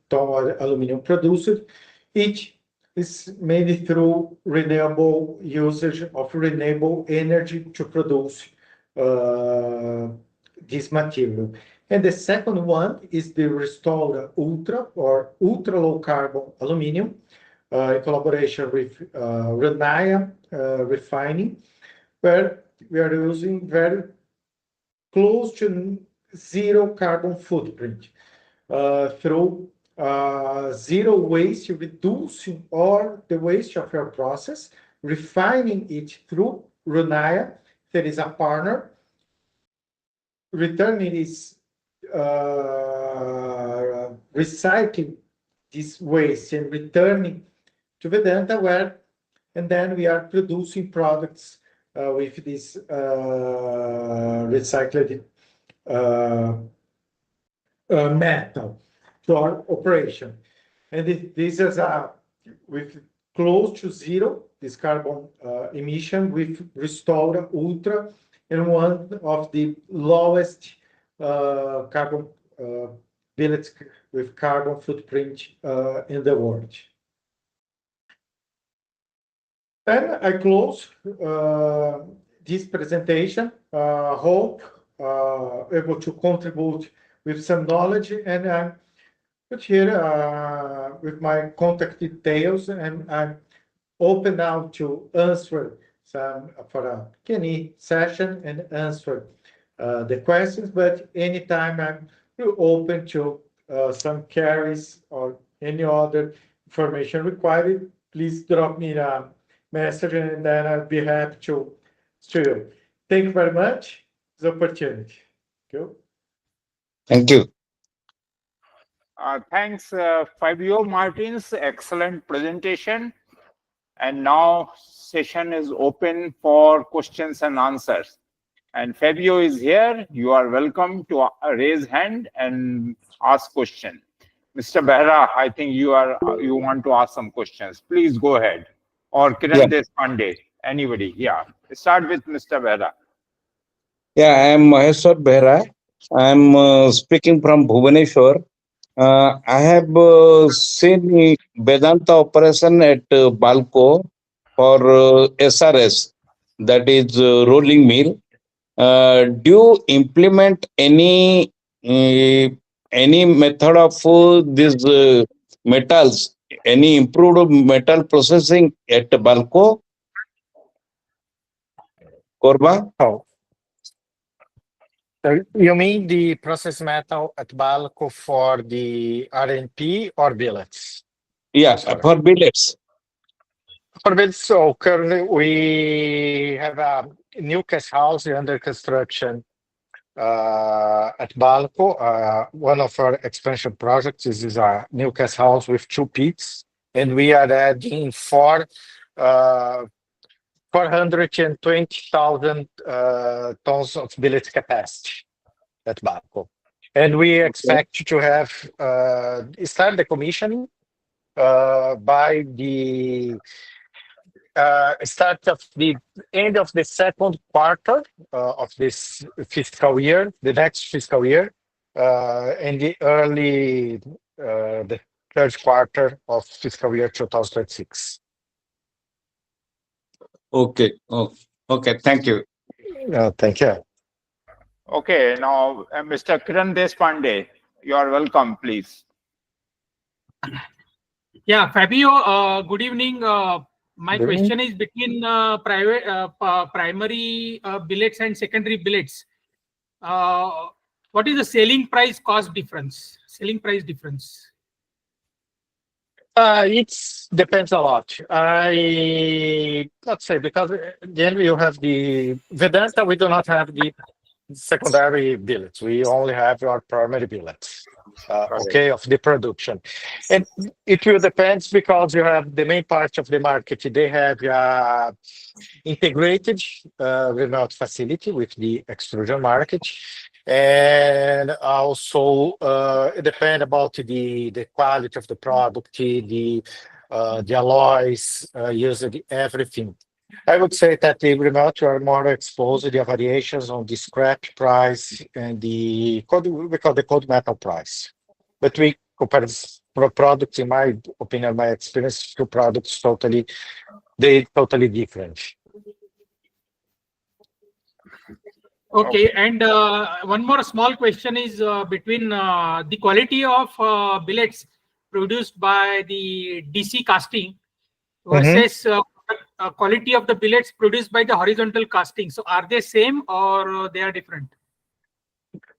[SPEAKER 3] ton aluminum produced. Each is made through renewable usage of renewable energy to produce this material. And the second one is the Restaura Ultra or ultra low carbon aluminum in collaboration with Renaya Refining, where we are using very close to zero carbon footprint through zero waste, reducing all the waste of your process, refining it through Renaya, that is a partner, returning this, recycling this waste and returning to Vedanta, where, and then we are producing products with this recycled metal to our operation. And this is with close to zero, this carbon emission with Restaura Ultra, and one of the lowest carbon billets with carbon footprint in the world. And I close this presentation. Hope able to contribute with some knowledge, and I'm put here with my contact details, and I'm open now to answer some for a Q&A session and answer the questions. But anytime I'm open to some queries or any other information required, please drop me a message, and then I'll be happy to you. Thank you very much for the opportunity. Cool.
[SPEAKER 4] Thank you.
[SPEAKER 2] Thanks, Fabio Martins. Excellent presentation. And now session is open for questions and answers. And Fabio is here. You are welcome to raise hand and ask question. Mr. Behra, I think you want to ask some questions. Please go ahead. Or Kiran Deshpande, anybody. Yeah. Start with Mr. Behra.
[SPEAKER 4] Yeah, I am Maheshwar Behra. I am speaking from Bhubaneswar. I have seen Vedanta operation at Balco for SRS, that is rolling mill. Do you implement any method of these metals, any improved metal processing at Balco, Korba?
[SPEAKER 1] Oh. So you mean the process metal at Balco for the RNP or billets?
[SPEAKER 4] Yeah, for billets.
[SPEAKER 1] For billets, so currently we have a new cast house under construction at Balco. One of our expansion projects is a new cast house with 2 pits and we are adding 420,000 tons of billet capacity at Baco. And we expect to have start the commissioning by the start of the end of the second quarter of this fiscal year, the next fiscal year, and the early the third quarter of fiscal year 2026.
[SPEAKER 4] Okay. Oh, okay. Thank you.
[SPEAKER 1] Thank you.
[SPEAKER 2] Okay, now Mr. Kiran Deshpande, you are welcome, please.
[SPEAKER 5] Yeah, Fabio, good evening. My
[SPEAKER 1] Good evening.
[SPEAKER 5] question is between primary billets and secondary billets. What is the selling price cost difference? Selling price difference?
[SPEAKER 1] It depends a lot. Let's say, because then you have the Vedanta, we do not have the secondary billets. We only have our primary billets, okay, of the production. And it will depend because you have the main part of the market, they have integrated remote facility with the extrusion market. And also it depends about the quality of the product, the alloys used, everything. I would say that the remote are more exposed to the variations on the scrap price and we call the cold metal price. But we compare products, in my opinion, my experience, two products totally different.
[SPEAKER 5] Okay, and one more small question is between the quality of billets produced by the DC casting versus quality of the billets produced by the horizontal casting. So are they same or they are different?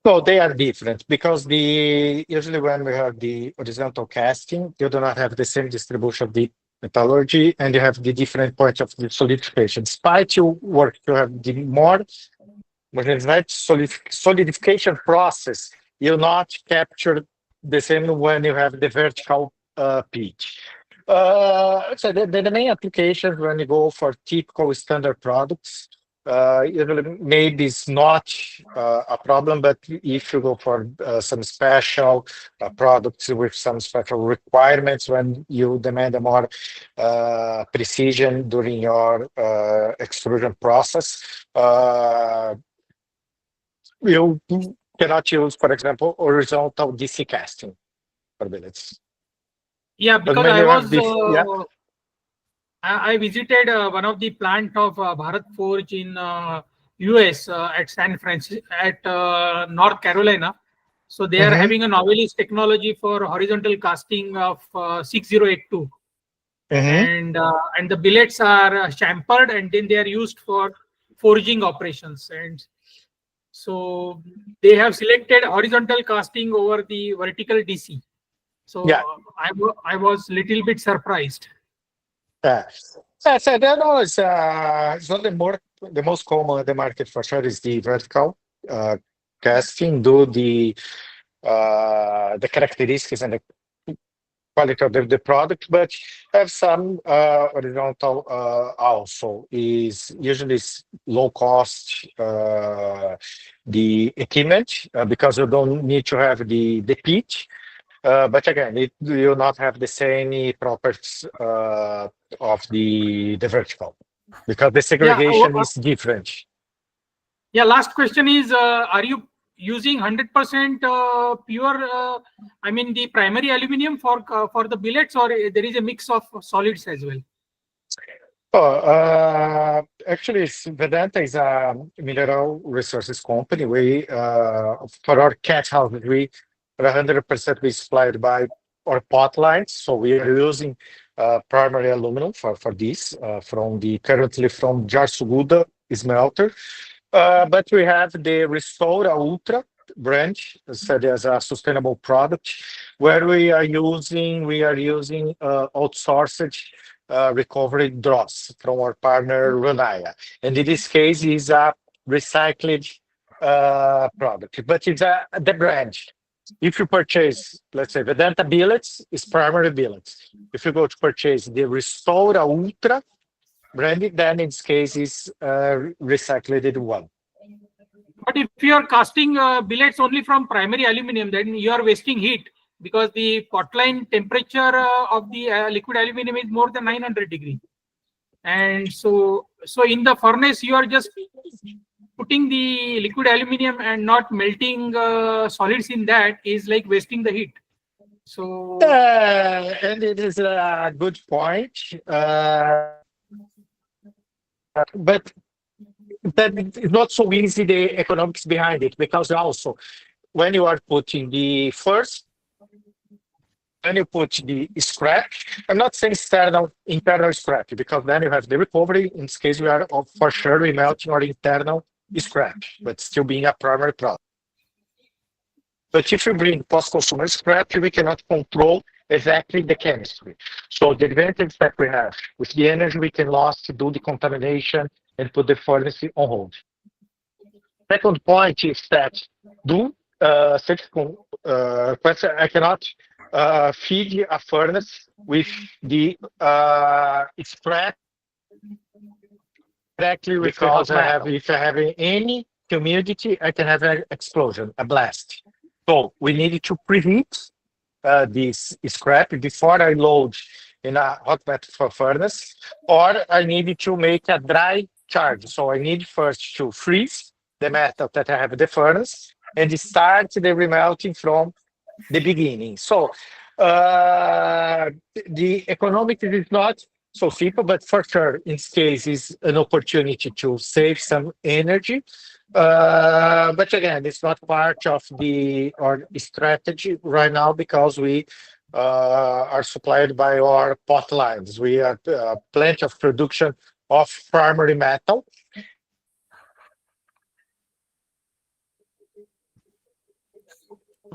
[SPEAKER 1] No, they are different because usually when we have the horizontal casting, you do not have the same distribution of the metallurgy and you have the different points of the solidification. Despite you work, you have the more solidification process, you not capture the same when you have the vertical pitch. So the main applications when you go for typical standard products, usually maybe it's not a problem, but if you go for some special products with some special requirements, when you demand a more precision during your extrusion process, you cannot use, for example, horizontal DC casting for billets.
[SPEAKER 5] Yeah,
[SPEAKER 1] But
[SPEAKER 5] because
[SPEAKER 1] when
[SPEAKER 5] I
[SPEAKER 1] you have
[SPEAKER 5] was I visited one of the plant of Bharat Forge in US at San Francisco at North Carolina. So they are having a novelist technology for horizontal casting of 6082, and the billets are chamfered and then they are used for forging operations. And so they have selected horizontal casting over the vertical DC. So
[SPEAKER 1] Yeah.
[SPEAKER 5] I was little bit surprised.
[SPEAKER 1] So that was it's not the most common in the market for sure is the vertical casting, do the characteristics and the quality of the product, but have some horizontal also is usually low cost the equipment because you don't need to have the pitch. But again, it will not have the same properties of the vertical because the segregation is different.
[SPEAKER 5] Yeah, last question is, are you using 100% pure, I mean the primary aluminum for the billets, or there is a mix of solids as well?
[SPEAKER 1] Actually, Vedanta is a mineral resources company. We for our cat house, we are 100% we supplied by our pot lines. So we are using primary aluminum for this currently from Jarsuguda smelter. But we have the Restore Ultra branch, so there's a sustainable product where we are using outsourced recovery dross from our partner Runaya, and in this case is a recycled product, but it's the branch. If you purchase, let's say, Vedanta Billets is primary billets. If you go to purchase the Restaura Ultra branded, then in this case is recycled one.
[SPEAKER 5] But if you are casting billets only from primary aluminum, then you are wasting heat because the potline temperature of the liquid aluminum is more than 900 degree. And so in the furnace, you are just putting the liquid aluminum and not melting solids in that is like wasting the heat. So
[SPEAKER 1] And it is a good point. But that is not so easy, the economics behind it, because also when you are putting the first, when you put the scrap, I'm not saying internal scrap, because then you have the recovery. In this case, we are for sure remelting our internal scrap, but still being a primary product. But if you bring post-consumer scrap, we cannot control exactly the chemistry. So the advantage that we have with the energy we can lose to do the contamination and put the furnace on hold. Second point is that question, I cannot feed a furnace with the scrap directly because if I have any humidity, I can have an explosion, a blast. So we needed to preheat this scrap before I load in a hot metal furnace, or I needed to make a dry charge. So I need first to freeze the metal that I have in the furnace and start the remelting from the beginning. So the economics is not so simple, but for sure, in this case, is an opportunity to save some energy. But again, it's not part of our strategy right now because we are supplied by our pot lines. We have plenty of production of primary metal.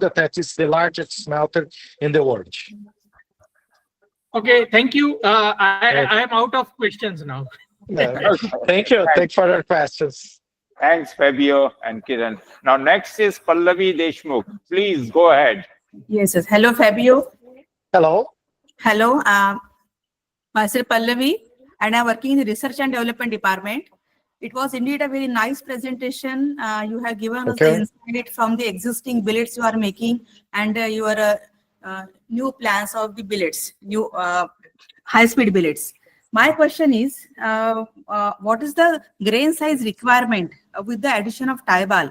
[SPEAKER 1] That is the largest smelter in the world.
[SPEAKER 5] okay, thank you. I am out of questions now.
[SPEAKER 1] Thank you. Thanks for your questions.
[SPEAKER 2] Thanks, Fabio and Kiran. Now, next is Pallavi Deshmukh. Please go ahead.
[SPEAKER 6] Yes, yes. Hello, Fabio.
[SPEAKER 1] Hello.
[SPEAKER 6] Hello. Myself Pallavi, and I'm working in the Research and Development Department. It was indeed a very nice presentation. You have given us the insight from the existing billets you are making and your new plans of the billets, new high-speed billets. My question is, what is the grain size requirement with the addition of Tibal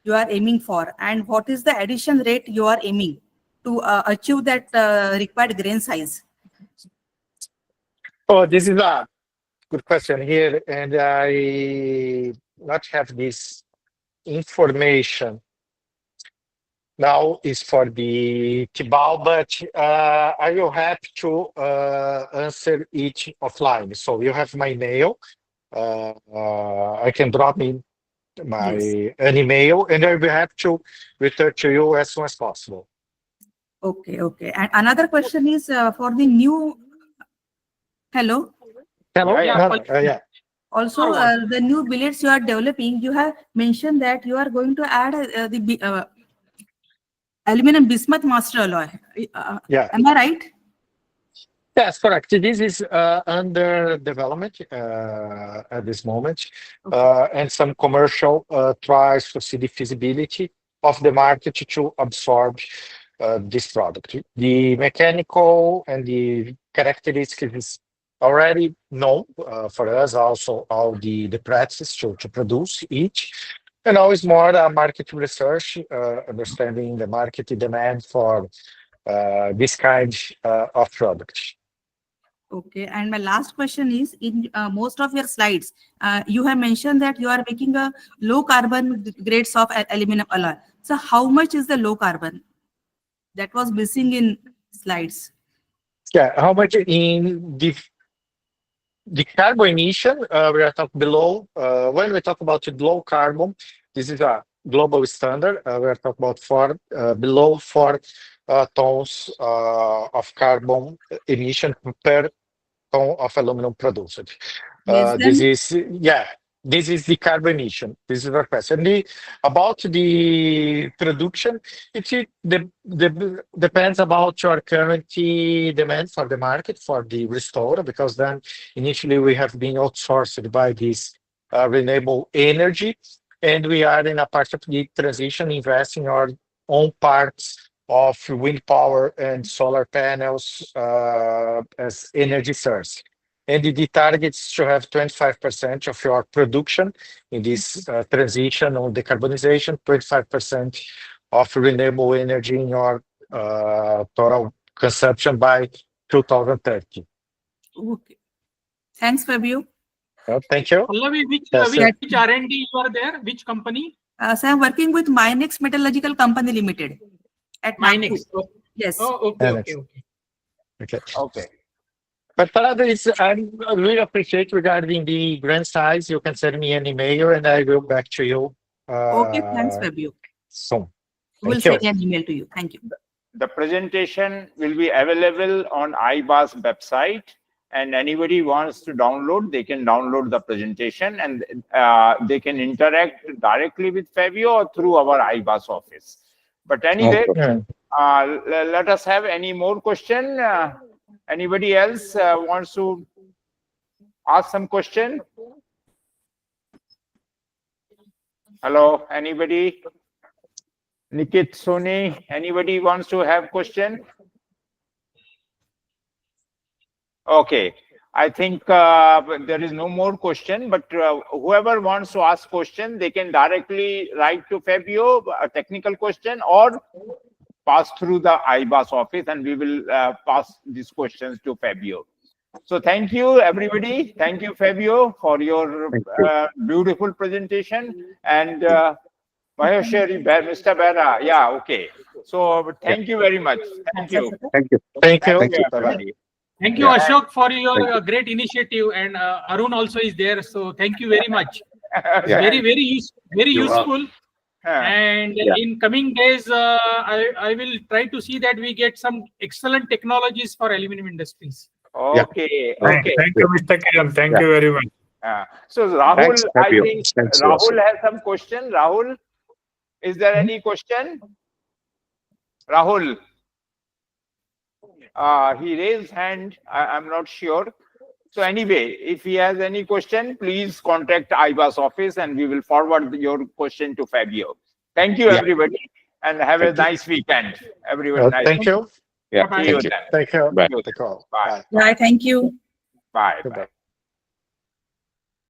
[SPEAKER 6] you are aiming for, and what is the addition rate you are aiming to achieve that required grain size?
[SPEAKER 1] Oh, this is a good question here, and I not have this information now is for the Tibal, but I will have to answer each offline. So you have my mail. I can drop me an email, and I will have to return to you as soon as possible.
[SPEAKER 6] Okay, okay. And another question is for the new. Hello.
[SPEAKER 1] Hello.
[SPEAKER 5] Yeah.
[SPEAKER 6] Also, the new billets you are developing, you have mentioned that you are going to add the aluminum bismuth master alloy.
[SPEAKER 1] Yeah.
[SPEAKER 6] Am I right?
[SPEAKER 1] Yes, correct. This is under development at this moment, and some commercial tries to see the feasibility of the market to absorb this product. The mechanical and the characteristics is already known for us, also all the practices to produce each. And now it's more market research, understanding the market demand for this kind of product.
[SPEAKER 6] Okay, and my last question is, in most of your slides, you have mentioned that you are making a low carbon grades of aluminum alloy. So how much is the low carbon? That was missing in slides.
[SPEAKER 1] Yeah, how much in the carbon emission, we are talking below, when we talk about the low carbon, this is a global standard. We are talking about below 4 tons of carbon emission per ton of aluminum produced. This is, this is the carbon emission. This is our question. About the production, depends about your current demand for the market for the restore, because then initially we have been outsourced by this renewable energy, and we are in a part of the transition, investing our own parts of wind power and solar panels as energy source. And the target is to have 25% of your production in this transition on decarbonization, 25% of renewable energy in your total consumption by 2030.
[SPEAKER 6] Okay. Thanks, Fabio.
[SPEAKER 1] Thank you.
[SPEAKER 5] Pallavi,
[SPEAKER 1] Yes, sir.
[SPEAKER 5] which R&D you are there? Which company?
[SPEAKER 6] So I'm working with Minex Metallurgical Company Limited at Nagpur.
[SPEAKER 5] Minex. Oh,
[SPEAKER 6] Yes.
[SPEAKER 5] okay,
[SPEAKER 1] Minex.
[SPEAKER 5] okay, okay.
[SPEAKER 1] Okay.
[SPEAKER 2] Okay.
[SPEAKER 1] But Parada, I really appreciate regarding the grant size. You can send me an email and I will back to you
[SPEAKER 6] Okay, thanks, Fabio.
[SPEAKER 1] soon.
[SPEAKER 6] We'll
[SPEAKER 1] Thank
[SPEAKER 6] send an email to you. Thank you.
[SPEAKER 2] The presentation will be available on IBAAS website, and anybody wants to download, they can download the presentation, and they can interact directly with Fabio or through our IBAAS office. But anyway,
[SPEAKER 1] Okay.
[SPEAKER 2] let us have any more question. Anybody else wants to ask some question? Hello, anybody? Nikit, Soni, anybody wants to have question? Okay, I think there is no more question, but whoever wants to ask question, they can directly write to Fabio, a technical question, or pass through the IBAAS office, and we will pass these questions to Fabio. So thank you, everybody. Thank you, Fabio, for your beautiful presentation. And Maheshwari, Mr. Bera, yeah, okay. So thank you very much. Thank you.
[SPEAKER 4] Thank you.
[SPEAKER 1] Thank you.
[SPEAKER 2] Thank you,
[SPEAKER 1] Bye-bye.
[SPEAKER 2] everybody.
[SPEAKER 5] Thank you, Ashok, for your great initiative, and Arun also is there. So thank you very much. Very useful. And in coming days, I will try to see that we get some excellent technologies for aluminum industries.
[SPEAKER 2] Okay. Okay.
[SPEAKER 7] Thank you, Mr. Kiran. Thank you very much.
[SPEAKER 2] So Rahul,
[SPEAKER 4] Thanks,
[SPEAKER 2] I
[SPEAKER 4] Fabio.
[SPEAKER 2] think
[SPEAKER 4] Thanks,
[SPEAKER 2] Rahul has some question. Rahul, is there any question? Rahul, he raised hand. I'm not sure. So anyway, if he has any question, please contact IBAAS office, and we will forward your question to Fabio. Thank you, everybody, and have a nice weekend. Everybody, nice
[SPEAKER 1] Thank you.
[SPEAKER 4] Yeah.
[SPEAKER 5] Bye-bye.
[SPEAKER 2] See you
[SPEAKER 1] Thank you.
[SPEAKER 2] then.
[SPEAKER 1] Thank you.
[SPEAKER 4] Bye.
[SPEAKER 1] The call.
[SPEAKER 2] Bye.
[SPEAKER 6] Bye. Thank you.
[SPEAKER 2] Bye.
[SPEAKER 1] Goodbye.
[SPEAKER 2] Bye.